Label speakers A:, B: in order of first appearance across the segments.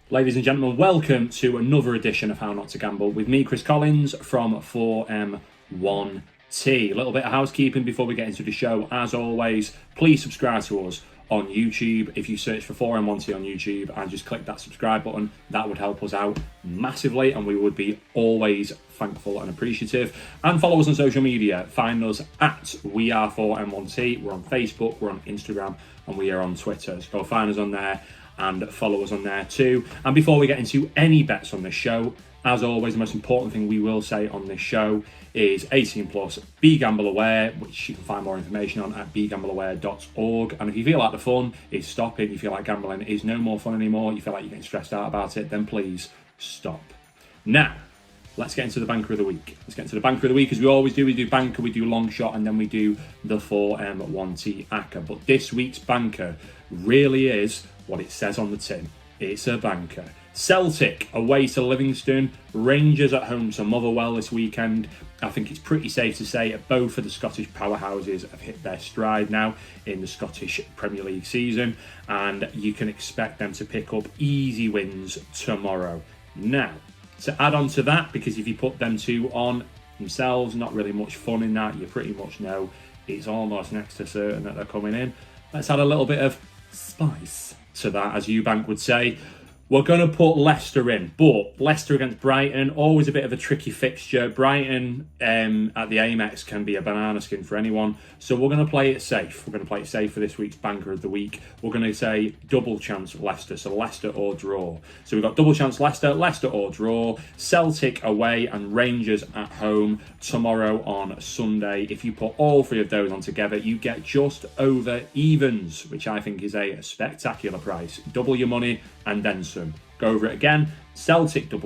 A: Ladies and gentlemen, welcome to another edition of How Not to Gamble with me, Chris Collins from 4M1T. A little bit of housekeeping before we get into the show. As always, please subscribe to us on YouTube. If you search for 4M1T on YouTube and just click that subscribe button, that would help us out massively and we would be always thankful and appreciative. And follow us on social media. Find us at WeAre4M1T. We're on Facebook, we're on Instagram, and we are on Twitter. So go find us on there and follow us on there too. And before we get into any bets on this show, as always, the most important thing we will say on this show is 18 plus, be gamble aware, which you can find more information on at begambleaware.org. And if you feel like the fun is stopping, you feel like gambling is no more fun anymore, you feel like you're getting stressed out about it, then please stop. Now, let's get into the banker of the week. Let's get into the banker of the week as we always do. We do banker, we do long shot, and then we do the 4M1T Acca. But this week's banker really is what it says on the tin. It's a banker. Celtic away to Livingston, Rangers at home to Motherwell this weekend. I think it's pretty safe to say that both of the Scottish powerhouses have hit their stride now in the Scottish Premier League season, and you can expect them to pick up easy wins tomorrow. Now, to add on to that, because if you put them two on themselves, not really much fun in that, you pretty much know it's almost next to certain that they're coming in. Let's add a little bit of spice to that, as Eubank would say. We're going to put Leicester in, but Leicester against Brighton, always a bit of a tricky fixture. Brighton at the Amex can be a banana skin for anyone, so we're going to play it safe. We're going to play it safe for this week's banker of the week. We're going to say double chance Leicester, so Leicester or draw. So we've got double chance Leicester, Leicester or draw, Celtic away and Rangers at home tomorrow on Sunday. If you put all three of those on together, you get just over evens, which I think is a spectacular price. Double your money and then some. Go over it again. Celtic and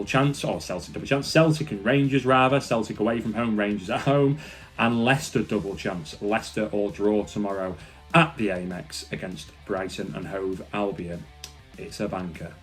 A: Rangers rather. Celtic away from home, Rangers at home. And Leicester double chance. Leicester or draw tomorrow at the Amex against Brighton and Hove Albion. It's a banker.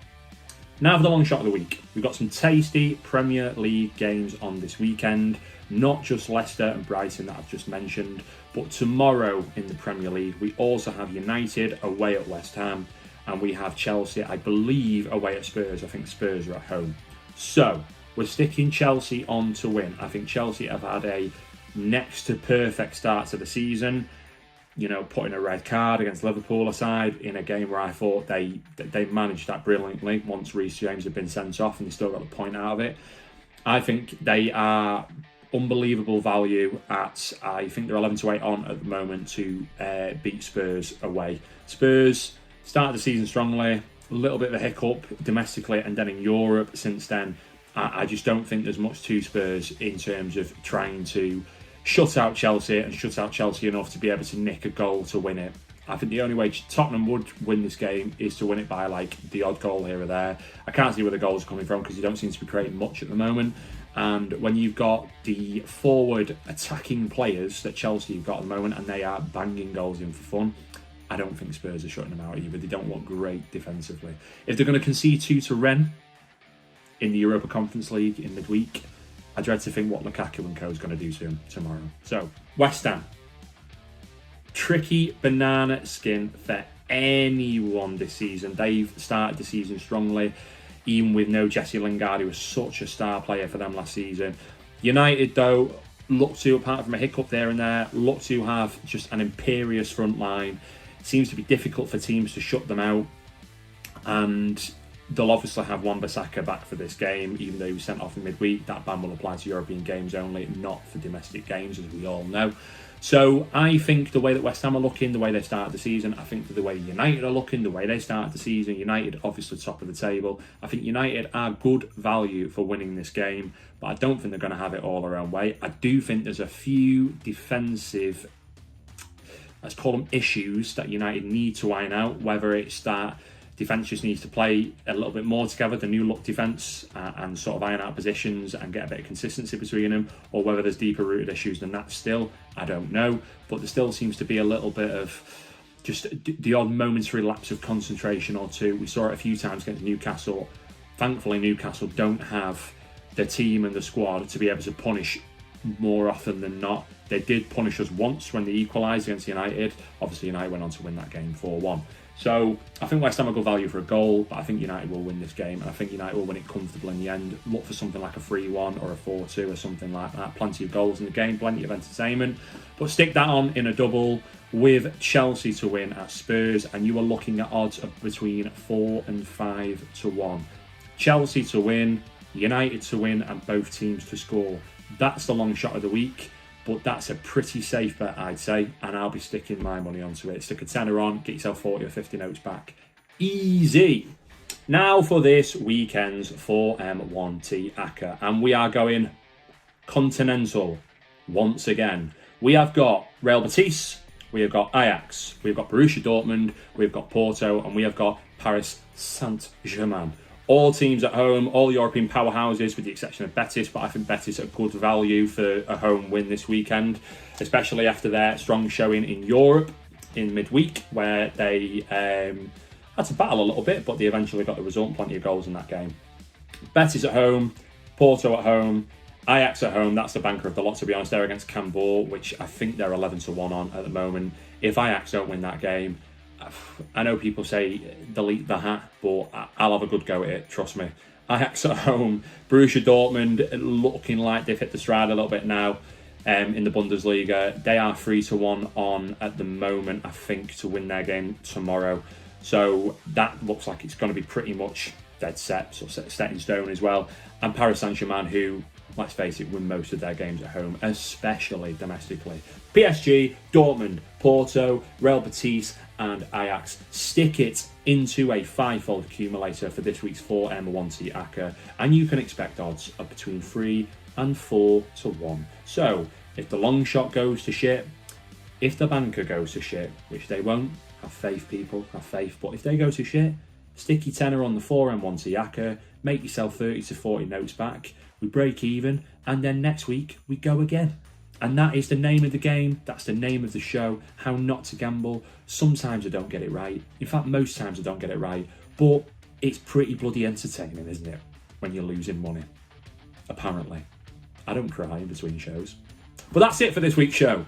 A: Now for the long shot of the week. We've got some tasty Premier League games on this weekend. Not just Leicester and Brighton that I've just mentioned, but tomorrow in the Premier League we also have United away at West Ham. And we have Chelsea, I believe, away at Spurs. I think Spurs are at home. So, we're sticking Chelsea on to win. I think Chelsea have had a next to perfect start to the season. You know, putting a red card against Liverpool aside in a game where I thought they managed that brilliantly once Reece James had been sent off and they still got the point out of it. I think they are unbelievable value at, I think they're 11 to 8 on at the moment to beat Spurs away. Spurs started the season strongly, a little bit of a hiccup domestically and then in Europe since then. I just don't think there's much to Spurs in terms of trying to shut out Chelsea and shut out Chelsea enough to be able to nick a goal to win it. I think the only way Tottenham would win this game is to win it by like the odd goal here or there. I can't see where the goals are coming from because you don't seem to be creating much at the moment. And when you've got the forward attacking players that Chelsea have got at the moment and they are banging goals in for fun, I don't think Spurs are shutting them out either. They don't look great defensively. If they're going to concede 2 to Rennes in the Europa Conference League in midweek, I dread to think what Lukaku and co is going to do to him tomorrow. So, West Ham. Tricky banana skin for anyone this season. They've started the season strongly, even with no Jesse Lingard, who was such a star player for them last season. United, though, look to, apart from a hiccup there and there, look to have just an imperious front line. Seems to be difficult for teams to shut them out, and they'll obviously have Wan-Bissaka back for this game, even though he was sent off in midweek. That ban will apply to European games only, not for domestic games, as we all know. So I think the way that West Ham are looking, the way they started the season, I think the way United are looking, the way they started the season, United obviously top of the table. I think United are good value for winning this game, but I don't think they're going to have it all their own way. I do think there's a few defensive, let's call them issues, that United need to iron out, whether it's that defence just needs to play a little bit more together, the new look defence, and sort of iron out positions and get a bit of consistency between them, or whether there's deeper rooted issues than that still, I don't know. But there still seems to be a little bit of just the odd momentary lapse of concentration or two. We saw it a few times against Newcastle. Thankfully, Newcastle don't have the team and the squad to be able to punish more often than not. They did punish us once when they equalised against United. Obviously, United went on to win that game 4-1. So I think West Ham are good value for a goal, but I think United will win this game, and I think United will win it comfortably in the end. Look for something like a 3-1 or a 4-2 or something like that. Plenty of goals in the game, plenty of entertainment. But stick that on in a double with Chelsea to win at Spurs, and you are looking at odds of between 4 and 5 to 1. Chelsea to win, United to win, and both teams to score. That's the long shot of the week. But that's a pretty safe bet, I'd say, and I'll be sticking my money onto it. Stick a tenner on, get yourself 40 or 50 notes back. Easy. Now for this weekend's 4M1T Acca, and we are going continental once again. We have got Real Betis, we have got Ajax, we've got Borussia Dortmund, we've got Porto, and we have got Paris Saint-Germain. All teams at home, all European powerhouses with the exception of Betis, but I think Betis are good value for a home win this weekend, especially after their strong showing in Europe in midweek, where they had to battle a little bit, but they eventually got the result, plenty of goals in that game. Betis at home, Porto at home, Ajax at home, that's the banker of the lot, to be honest. They're against Cambuur, which I think they're 11 to 1 on at the moment. If Ajax don't win that game, I know people say delete the hat, but I'll have a good go at it, trust me. Ajax at home, Borussia Dortmund looking like they've hit the stride a little bit now in the Bundesliga. They are 3 to 1 on at the moment, I think, to win their game tomorrow. So that looks like it's going to be pretty much dead set, so set in stone as well. And Paris Saint-Germain, who, let's face it, win most of their games at home, especially domestically. PSG, Dortmund, Porto, Real Betis and Ajax. Stick it into a 5-fold accumulator for this week's 4M1T Acca, and you can expect odds of between 3 and 4 to 1. So if the long shot goes to shit, if the banker goes to shit, which they won't, have faith people, have faith, but if they go to shit, stick your tenner on the 4M1T Acca, make yourself 30 to 40 notes back, we break even, and then next week we go again. And that is the name of the game, that's the name of the show, how not to gamble. Sometimes I don't get it right, in fact most times I don't get it right, but it's pretty bloody entertaining, isn't it, when you're losing money, apparently. I don't cry in between shows. But that's it for this week's show,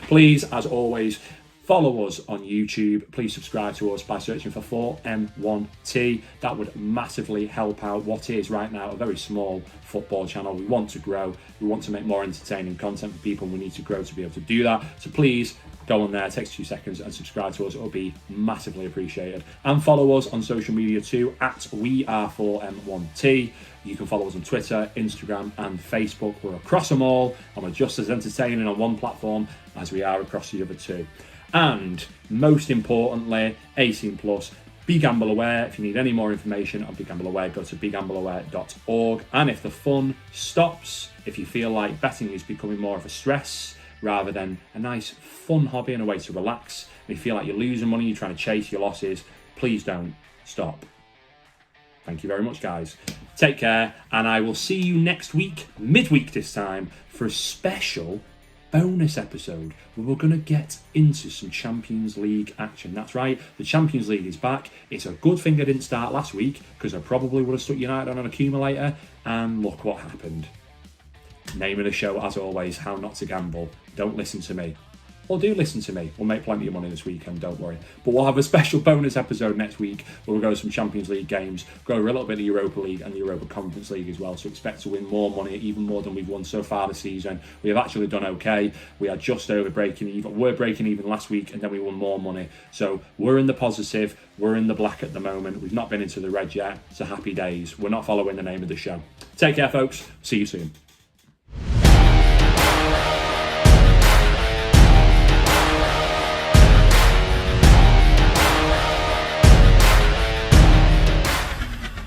A: Please, as always, follow us on YouTube. Please subscribe to us by searching for 4M1T. That would massively help out what is right now a very small football channel. We want to grow. We want to make more entertaining content for people, and we need to grow to be able to do that. So please go on there, it takes 2 seconds, and subscribe to us. It'll be massively appreciated. And follow us on social media too, at WeAre4M1T. You can follow us on Twitter, Instagram and Facebook. We're across them all, and we're just as entertaining on one platform as we are across the other two. And most importantly, 18+, be gamble aware. If you need any more information on Be Gamble Aware, go to begambleaware.org. And if the fun stops, if you feel like betting is becoming more of a stress rather than a nice fun hobby and a way to relax, and you feel like you're losing money, you're trying to chase your losses, please don't stop. Thank you very much, guys. Take care, and I will see you next week, midweek this time, for a special bonus episode where we're going to get into some Champions League action. That's right, the Champions League is back. It's a good thing I didn't start last week, because I probably would have stuck United on an accumulator, and look what happened. Name of the show, as always, how not to gamble. Don't listen to me. Or do listen to me. We'll make plenty of money this weekend, don't worry. But we'll have a special bonus episode next week where we'll go to some Champions League games, go over a little bit of the Europa League and the Europa Conference League as well. So expect to win more money, even more than we've won so far this season. We have actually done okay. We are just over breaking even. We're breaking even last week, and then we won more money. So we're in the positive. We're in the black at the moment. We've not been into the red yet. So happy days. We're not following the name of the show. Take care, folks. See you soon.